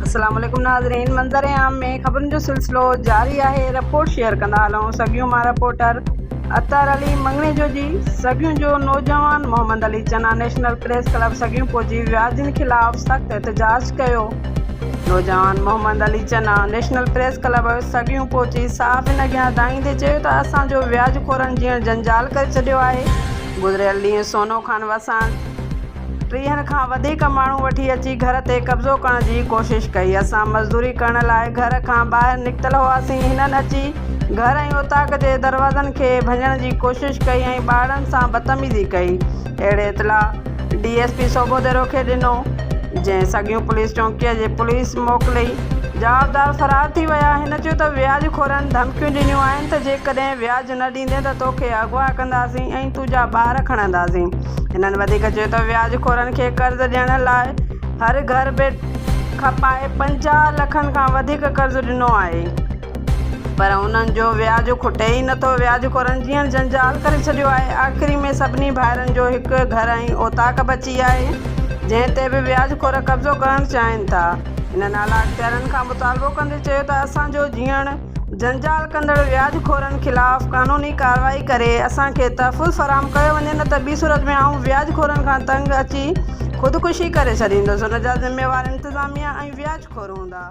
अस्सलाम वालेकुम नाज़रीन, मंज़र आम में ख़बरुनि जो सिलसिलो जारी है। रिपोर्ट शेयर कंदा हलूं। सॻियूं मां रिपोर्टर अतर अली मंगणे जो जी सॻियूं जो नौजवान मोहम्मद अली चना नेशनल प्रेस क्लब सॻियूं पहुची व्याजनि ख़िलाफ़ सख़्त एहतजाज कयो। नौजवान मोहम्मद अली चना नेशनल प्रेस क्लब सॻियूं पहुची साफ़ इन अॻियां दाईंदे चयो त असांजो व्याजखोरनि जीअं जंजाल करे छॾियो आहे। गुज़िरियल ॾींहुं सोनो खान वसाण 30 खां वधीक माण्हू वठी अची घर ते कब्ज़ो करण जी कोशिश कई। असां मज़दूरी करण लाइ घर खां ॿाहिरि निकितल हुआसीं। हिननि अची घर ऐं उताक जे दरवाज़नि खे भञण जी कोशिश कई ऐं ॿारनि सां बदतमीज़ी कई। अहिड़े इतला DSP सोबोदेरो खे ॾिनो, जंहिं सॻियूं पुलिस चौकीअ जे पुलिस मोकिली। जवाबदार फ़रार थी विया। हिन चयो त व्याजखोरनि धमकियूं ॾिनियूं आहिनि त जेकॾहिं व्याज न ॾींदे त तोखे अगवा कंदासीं ऐं तुंहिंजा ॿार खणंदासीं। हिननि वधीक चयो त व्याजखोरनि खे कर्ज़ ॾियण लाइ हर घर बेट खपाए 50 लखनि खां वधीक कर्ज़ ॾिनो आहे, पर उन्हनि जो व्याज खुटे ई नथो। व्याजखोरनि जीअं जंजाल करे छॾियो आहे। आख़िरी में सभिनी भाइरनि जो हिकु घर ऐं ओताक बची आहे, जंहिं ते बि व्याजखोर कब्ज़ो करणु चाहिनि था। हिननि आला अख़्तियारनि खां मुतालबो कंदे चयो त असांजो जीअण जंजाल कंदड़ व्याजखोरनि ख़िलाफ़ क़ानूनी कार्रवाई करे असांखे तहफ़ुज़ फ़राहम कयो वञे, न त ॿी सूरत में आऊं व्याजखोरनि खां तंग अची ख़ुदकुशी करे छॾींदुसि। हुन जा ज़िम्मेवार इंतिज़ामिया ऐं व्याजखोर हूंदा।